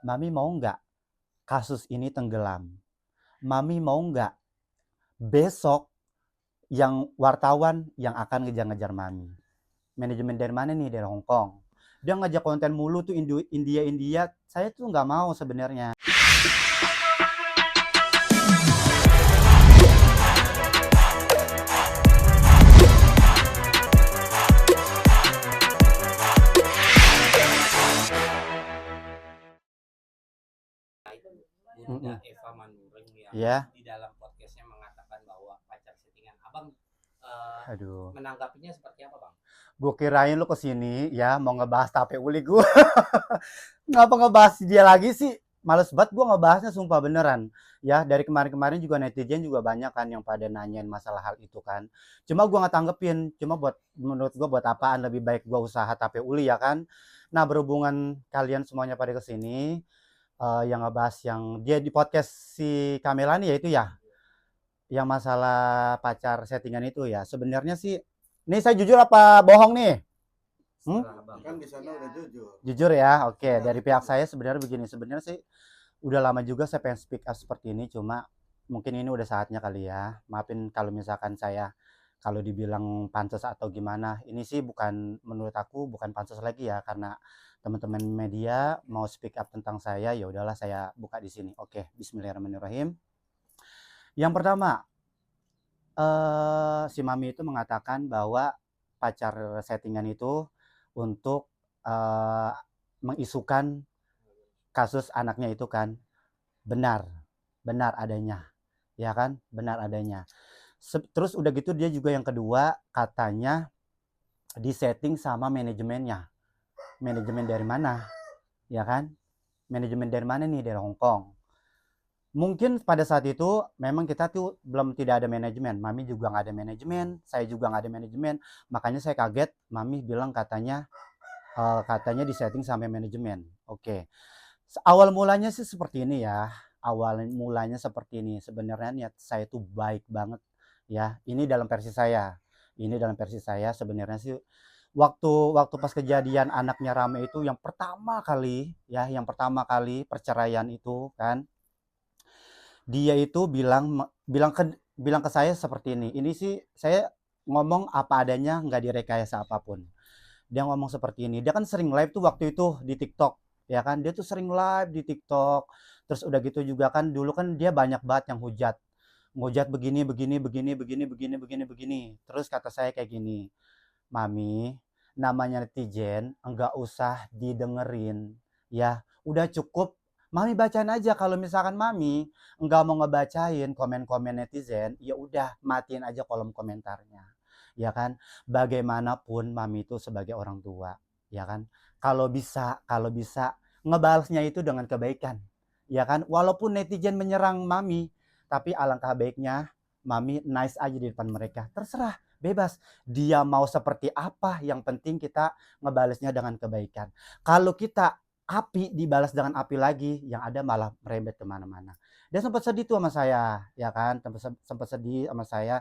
Mami mau nggak kasus ini tenggelam? Mami mau nggak besok yang wartawan yang akan ngejar-ngejar Mami? Manajemen dari mana nih? Dari Hong Kong. Dia ngajak konten mulu tuh India. Saya tuh nggak mau sebenarnya. Bunda Eva Manurung yang Ya. di dalam podcastnya mengatakan bahwa pacar settingan. Abang Aduh. menanggapinya seperti apa, Bang? Gue kirain lu kesini ya mau ngebahas tape uli gue. Ngapa ngebahas dia lagi sih? Males banget gue ngebahasnya, sumpah beneran. Ya dari kemarin-kemarin juga netizen juga banyak kan yang pada nanyain masalah hal itu kan. Cuma gue nggak tanggepin. Cuma menurut gue buat apaan, lebih baik gue usaha tape uli ya kan. Nah berhubungan kalian semuanya pada kesini, yang ngebahas yang dia di podcast si Kamelani ya itu ya, yang masalah pacar settingan itu ya. Sebenarnya sih, ini saya jujur apa bohong nih? Kan di sana udah jujur. Jujur ya, oke. Ya, Dari jujur. pihak saya sebenarnya begini, sebenarnya sih udah lama juga saya pengen speak up seperti ini, cuma mungkin ini udah saatnya kali ya. Maafin kalau misalkan saya kalau dibilang pansos atau gimana. Ini sih bukan, menurut aku bukan pansos lagi ya, karena teman-teman media mau speak up tentang saya, ya udahlah saya buka di sini. Oke, bismillahirrahmanirrahim. Yang pertama, si Mami itu mengatakan bahwa pacar settingan itu untuk mengisukan kasus anaknya itu kan. Benar, benar adanya, ya kan, benar adanya. Terus udah gitu dia juga yang kedua katanya disetting sama manajemennya. Manajemen dari mana, ya kan? Manajemen dari mana nih? Dari Hong Kong. Mungkin pada saat itu memang kita tuh tidak ada manajemen. Mami juga nggak ada manajemen, saya juga nggak ada manajemen. Makanya saya kaget, Mami bilang katanya disetting sampai manajemen. Oke. Awal mulanya sih seperti ini ya. Awal mulanya seperti ini. Sebenarnya niat saya tuh baik banget ya. Ini dalam versi saya. Ini dalam versi saya sebenarnya sih waktu waktu pas kejadian anaknya Rame itu yang pertama kali ya, yang pertama kali perceraian itu kan, dia itu bilang ke saya seperti ini. Ini sih saya ngomong apa adanya, nggak direkayasa apapun. Dia ngomong seperti ini. Dia kan sering live tuh waktu itu di TikTok, ya kan? Dia tuh sering live di TikTok. Terus udah gitu juga kan dulu kan dia banyak banget yang hujat. Ngehujat begini, begini, begini, begini, begini, begini, begini. Terus kata saya kayak gini, Mami, namanya netizen enggak usah didengerin ya. Udah cukup Mami bacain aja. Kalau misalkan Mami enggak mau ngebacain komen-komen netizen, ya udah matiin aja kolom komentarnya. Ya kan? Bagaimanapun Mami itu sebagai orang tua, ya kan? Kalau bisa ngebalasnya itu dengan kebaikan. Ya kan? Walaupun netizen menyerang Mami, tapi alangkah baiknya Mami nice aja di depan mereka. Terserah, bebas. Dia mau seperti apa, yang penting kita ngebalasnya dengan kebaikan. Kalau kita api dibalas dengan api lagi, yang ada malah merembet kemana-mana. Dia sempat sedih tuh sama saya, ya kan, sempat sedih sama saya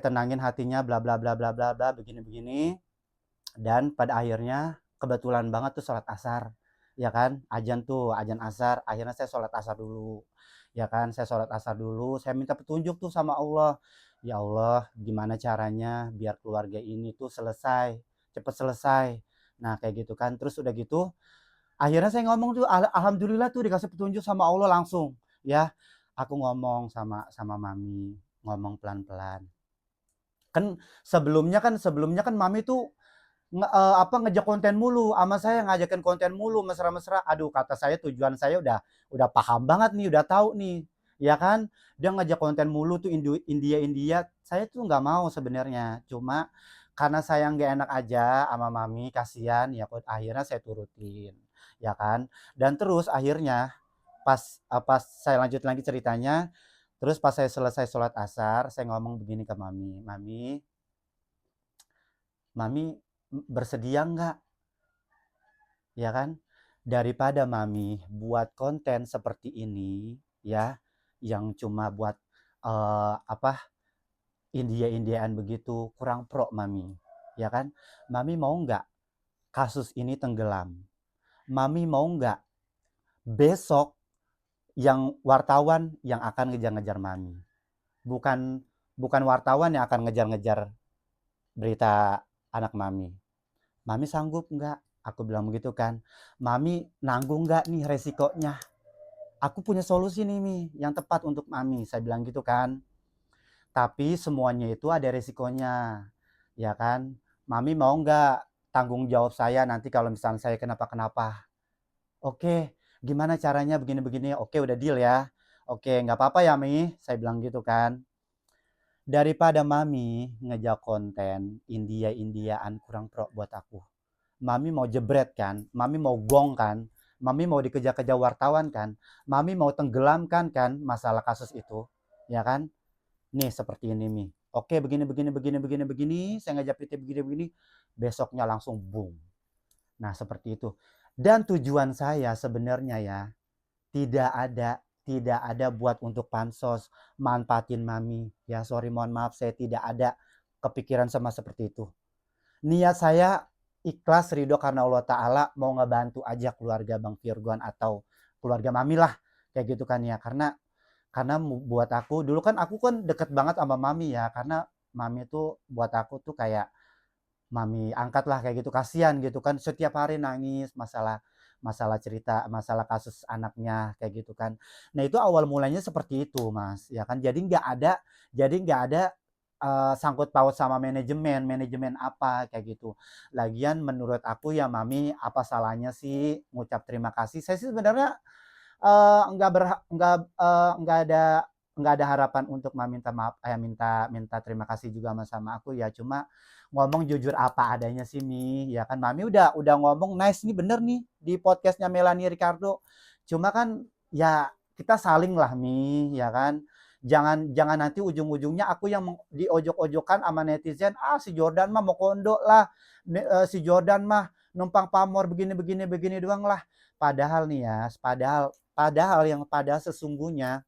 tenangin hatinya, bla bla bla bla bla bla, begini-begini. Dan pada akhirnya kebetulan banget tuh sholat asar, ya kan, ajan asar. Akhirnya saya sholat asar dulu, ya kan, saya sholat asar dulu, saya minta petunjuk tuh sama Allah. Ya Allah, gimana caranya biar keluarga ini tuh selesai, cepet selesai. Nah kayak gitu kan. Terus udah gitu akhirnya saya ngomong tuh, alhamdulillah tuh dikasih petunjuk sama Allah langsung ya. Aku ngomong sama Mami, ngomong pelan-pelan. Sebelumnya kan Mami tuh ngejak konten mulu sama saya, ngajakin konten mulu mesra-mesra. Aduh, kata saya tujuan saya udah paham banget nih, udah tahu nih, ya kan. Dia ngajak konten mulu tuh India. Saya tuh nggak mau sebenarnya, cuma karena saya nggak enak aja sama Mami, kasihan ya. Akhirnya saya turutin, ya kan. Dan terus akhirnya pas saya lanjut lagi ceritanya, terus pas saya selesai sholat asar, saya ngomong begini ke Mami, Mami bersedia nggak, ya kan? Daripada Mami buat konten seperti ini ya, yang cuma buat apa, India-Indiaan begitu, kurang pro Mami, ya kan? Mami mau nggak kasus ini tenggelam? Mami mau nggak besok yang wartawan yang akan ngejar-ngejar mami. Bukan bukan wartawan yang akan ngejar-ngejar berita anak mami. Mami sanggup nggak? Aku bilang begitu kan. Mami nanggung nggak nih resikonya? Aku punya solusi nih Mi, yang tepat untuk Mami. Saya bilang gitu kan. Tapi semuanya itu ada resikonya. Ya kan? Mami mau nggak tanggung jawab saya nanti kalau misalnya saya kenapa-kenapa? Oke, gimana caranya begini-begini? Oke, udah deal ya. Oke, nggak apa-apa ya Mi. Saya bilang gitu kan. Daripada Mami ngejak konten India-Indiaan kurang pro buat aku. Mami mau jebret kan, Mami mau gong kan, Mami mau dikejar-kejar wartawan kan, Mami mau tenggelamkan kan masalah kasus itu, ya kan? Nih seperti ini Mi. Oke, begini, saya ngajak PT begini, besoknya langsung boom. Nah seperti itu. Dan tujuan saya sebenarnya ya, tidak ada tidak ada buat untuk pansos, manfaatin Mami. Ya sorry mohon maaf saya tidak ada kepikiran sama seperti itu. Niat saya ikhlas ridho karena Allah Ta'ala mau ngebantu aja keluarga Bang Virgon atau keluarga Mami lah kayak gitu kan ya karena buat aku dulu kan aku kan deket banget sama Mami ya karena Mami tuh buat aku tuh kayak Mami angkat lah kayak gitu kasihan gitu kan setiap hari nangis masalah masalah cerita masalah kasus anaknya kayak gitu kan. Nah itu awal mulanya seperti itu Mas ya kan jadi nggak ada sangkut paut sama manajemen apa kayak gitu. Lagian menurut aku ya Mami apa salahnya sih ngucap terima kasih. Saya sih sebenarnya nggak ada harapan untuk Mami minta maaf minta minta terima kasih juga sama aku ya cuma ngomong jujur apa adanya sih Mi ya kan Mami udah ngomong nice nih bener nih di podcastnya Melanie Ricardo cuma kan ya kita saling lah Mi ya kan jangan jangan nanti ujung-ujungnya aku yang diojok-ojokan sama netizen si Jordan mah mau kondo lah si Jordan mah numpang pamor begini doang lah padahal nih ya padahal sesungguhnya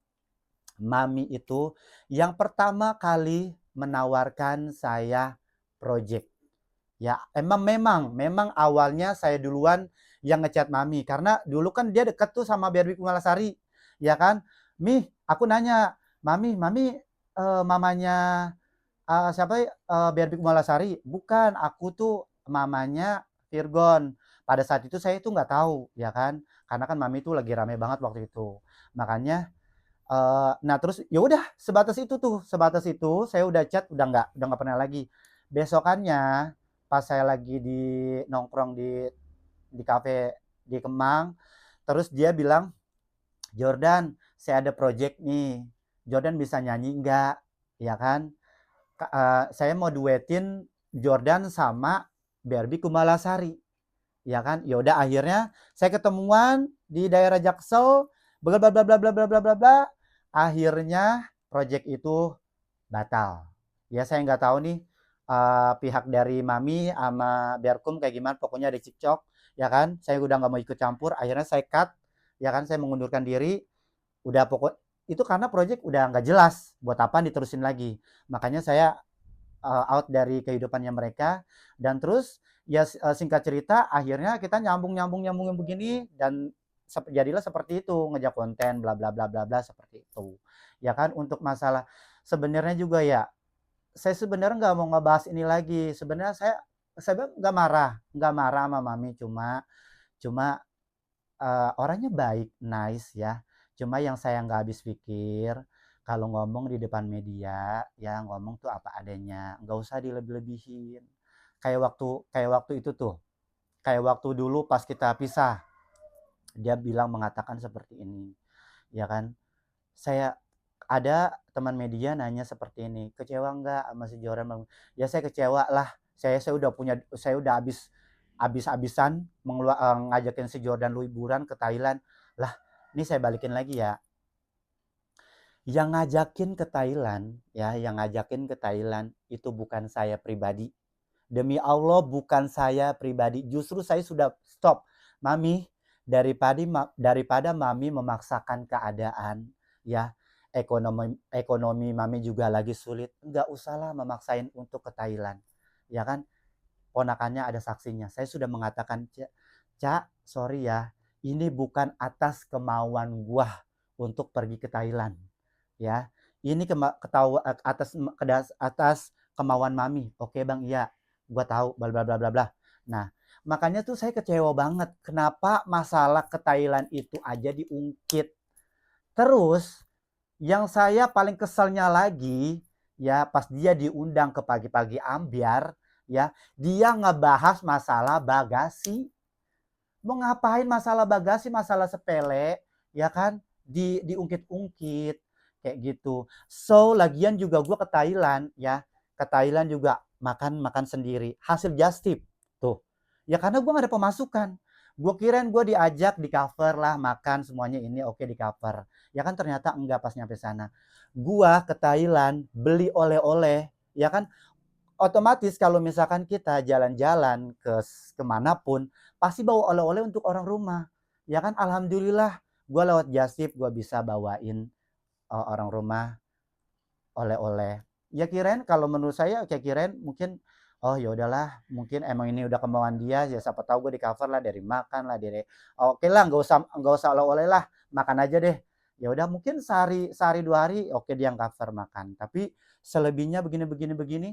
Mami itu yang pertama kali menawarkan saya project. Ya, memang awalnya saya duluan yang ngechat Mami karena dulu kan dia deket tuh sama Barbie Kumalasari. Ya kan? Aku nanya, Mami mamanya siapa Barbie Kumalasari? Bukan, aku tuh mamanya Virgon. Pada saat itu saya itu nggak tahu, ya kan? Karena kan Mami itu lagi rame banget waktu itu. Makanya nah terus ya udah sebatas itu saya udah chat udah nggak pernah lagi. Besokannya pas saya lagi di nongkrong di kafe di Kemang, terus dia bilang, "Jordan, saya ada project nih. Jordan bisa nyanyi nggak?" Ya kan? Saya mau duetin Jordan sama Barbie Kumalasari. Ya kan? Ya udah akhirnya saya ketemuan di daerah Jaksel, bla bla bla bla bla bla bla bla. Akhirnya project itu batal. Ya saya nggak tahu nih pihak dari Mami sama Berkum kayak gimana. Pokoknya ada cekcok, ya kan? Saya udah nggak mau ikut campur. Akhirnya saya cut, ya kan? Saya mengundurkan diri. Udah pokok itu karena project udah nggak jelas buat apa diterusin lagi. Makanya saya out dari kehidupannya mereka dan terus ya singkat cerita akhirnya kita nyambung begini dan jadilah seperti itu ngejak konten bla bla bla bla bla seperti itu ya kan untuk masalah sebenarnya juga ya saya sebenarnya nggak mau ngebahas ini lagi sebenarnya saya nggak marah sama Mami cuma cuma orangnya baik nice ya cuma yang saya nggak habis pikir kalau ngomong di depan media ya ngomong tuh apa adanya nggak usah dilebih-lebihin kayak waktu itu tuh kayak waktu dulu pas kita pisah dia bilang mengatakan seperti ini ya kan saya ada teman media nanya seperti ini kecewa nggak sama si Joran ya saya kecewa lah saya udah habis-habisan ngajakin si Jordan liburan ke Thailand lah ini saya balikin lagi ya yang ngajakin ke Thailand itu bukan saya pribadi. Demi Allah bukan saya pribadi. Justru saya sudah stop. Mami, daripada Mami memaksakan keadaan, ya ekonomi Mami juga lagi sulit. Enggak usahlah memaksain untuk ke Thailand. Ya kan? Ponakannya ada saksinya. Saya sudah mengatakan, Cak, sorry ya. ini bukan atas kemauan gua untuk pergi ke Thailand, ya. Ini atas kemauan mami. Oke bang, iya, gua tahu, bla bla bla bla bla. Nah, makanya tuh saya kecewa banget. Kenapa masalah ke Thailand itu aja diungkit? Terus yang saya paling keselnya lagi, ya pas dia diundang ke pagi-pagi ambyar, ya dia ngebahas masalah bagasi. Mau ngapain masalah bagasi, masalah sepele, ya kan? Diungkit-ungkit kayak gitu. So lagian juga gue ke Thailand, ya ke Thailand juga makan makan sendiri, hasil just tip tuh. Ya karena gue gak ada pemasukan. Gue kirain gue diajak di cover lah, makan semuanya ini oke di cover. Ya kan ternyata enggak pas nyampe sana. Gua ke Thailand beli oleh-oleh, ya kan, otomatis kalau misalkan kita jalan-jalan ke kemanapun pasti bawa oleh-oleh untuk orang rumah, ya kan. Alhamdulillah gue lewat Jasip gue bisa bawain orang rumah oleh-oleh. Ya kirain kalau menurut saya kayak kirain mungkin oh ya udahlah mungkin emang ini udah kemauan dia, ya siapa tahu gue di cover lah dari makan lah dari oke lah nggak usah oleh-oleh lah, makan aja deh. Ya udah mungkin sehari sehari 2 hari oke dia yang cover makan, tapi selebihnya begini begini begini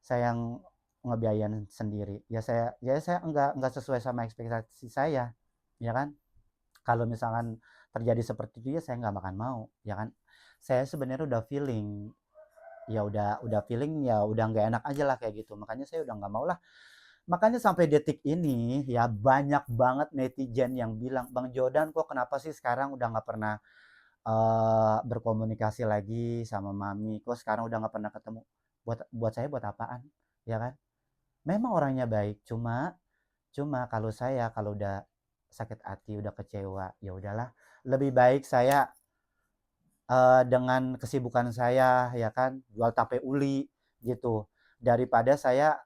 saya yang ngebiayain sendiri. Ya saya enggak sesuai sama ekspektasi saya, ya kan. Kalau misalkan terjadi seperti itu ya saya nggak makan mau, ya kan. Saya sebenarnya udah feeling, ya udah feeling ya udah nggak enak aja lah kayak gitu. Makanya saya udah nggak mau lah. Makanya sampai detik ini ya banyak banget netizen yang bilang, Bang Jordan kok kenapa sih sekarang udah nggak pernah berkomunikasi lagi sama mami, kok sekarang udah nggak pernah ketemu. Buat saya buat apaan, ya kan? Memang orangnya baik, cuma cuma kalau saya kalau udah sakit hati, udah kecewa, ya udahlah. Lebih baik saya dengan kesibukan saya, ya kan, jual tape uli gitu. Daripada saya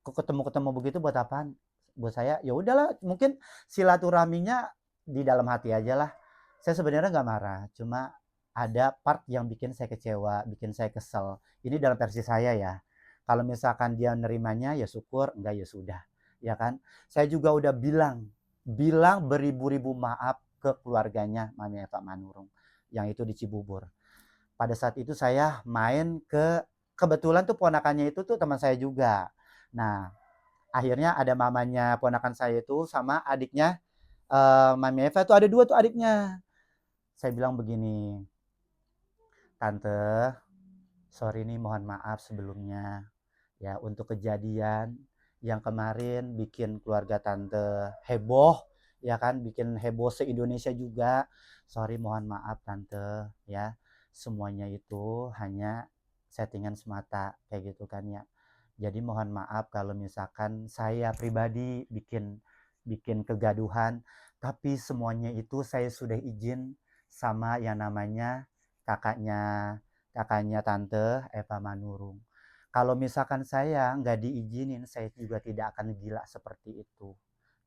kok ketemu-ketemu begitu buat apaan? Buat saya ya udahlah, mungkin silaturahminya di dalam hati aja lah. Saya sebenarnya nggak marah, cuma ada part yang bikin saya kecewa, bikin saya kesel. Ini dalam versi saya ya. Kalau misalkan dia nerimanya ya syukur, enggak ya sudah, ya kan. Saya juga udah bilang bilang beribu-ribu maaf ke keluarganya Mami Eva Manurung yang itu di Cibubur. Pada saat itu saya main kebetulan tuh ponakannya itu tuh teman saya juga. Nah, akhirnya ada mamanya ponakan saya itu sama adiknya Mami Eva tuh ada 2 tuh adiknya. Saya bilang begini, "Tante, sorry nih mohon maaf sebelumnya ya untuk kejadian yang kemarin bikin keluarga tante heboh, ya kan, bikin heboh se-Indonesia juga. Sorry mohon maaf tante ya. Semuanya itu hanya settingan semata kayak gitu kan ya. Jadi mohon maaf kalau misalkan saya pribadi bikin bikin kegaduhan, tapi semuanya itu saya sudah izin sama yang namanya kakaknya kakaknya tante Eva Manurung. Kalau misalkan saya nggak diizinin, saya juga tidak akan gila seperti itu,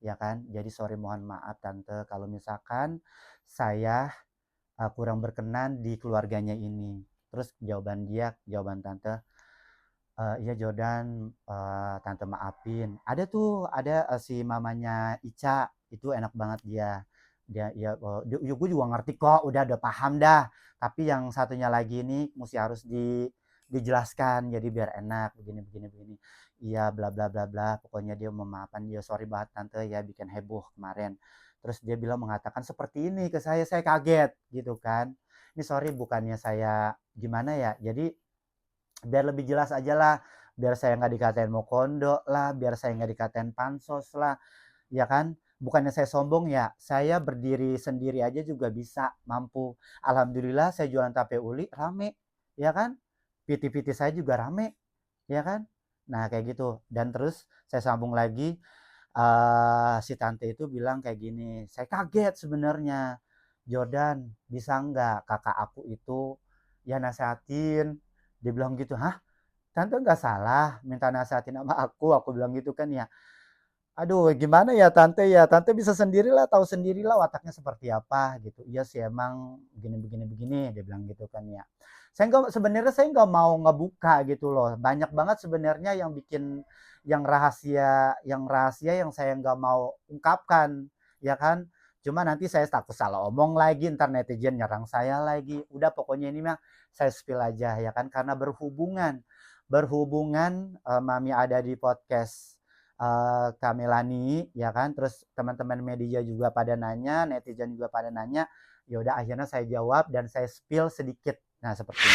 ya kan. Jadi sorry mohon maaf tante kalau misalkan saya kurang berkenan di keluarganya ini. Terus jawaban tante, iya Jordan, tante maafin. Ada tuh, ada si mamanya Ica, itu enak banget dia. Dia ya, ya gue juga ngerti kok, udah paham dah. Tapi yang satunya lagi ini mesti harus dijelaskan, jadi biar enak, begini begini begini. Iya bla bla bla bla. Pokoknya dia memaafkan dia, sorry banget tante ya bikin heboh kemarin. Terus dia bilang mengatakan seperti ini ke saya kaget gitu kan. Ini sorry bukannya saya gimana ya. Jadi biar lebih jelas aja lah, biar saya nggak dikatain mau kondo lah, biar saya nggak dikatain pansos lah, ya kan. Bukannya saya sombong ya, saya berdiri sendiri aja juga bisa, mampu. Alhamdulillah saya jualan tape uli rame, ya kan. PT-PT saya juga rame, ya kan. Nah kayak gitu. Dan terus saya sambung lagi, si tante itu bilang kayak gini, saya kaget sebenarnya. Jordan bisa nggak kakak aku itu ya nasehatin. Dia bilang gitu, hah tante nggak salah minta nasehatin sama aku bilang gitu kan ya. Aduh, gimana ya tante ya? Tante bisa sendirilah, tahu sendirilah wataknya seperti apa gitu. Iya sih emang begini, dia bilang gitu kan ya. Sebenarnya saya nggak mau ngebuka gitu loh. Banyak banget sebenarnya yang rahasia yang saya nggak mau ungkapkan, ya kan? Cuma nanti saya takut salah omong lagi, ntar netizen nyerang saya lagi. Udah pokoknya ini mah saya spill aja ya kan, karena berhubungan Mami ada di podcast Kak Melani ya kan, terus teman-teman media juga pada nanya, netizen juga pada nanya, ya udah akhirnya saya jawab dan saya spill sedikit. Nah, seperti ini.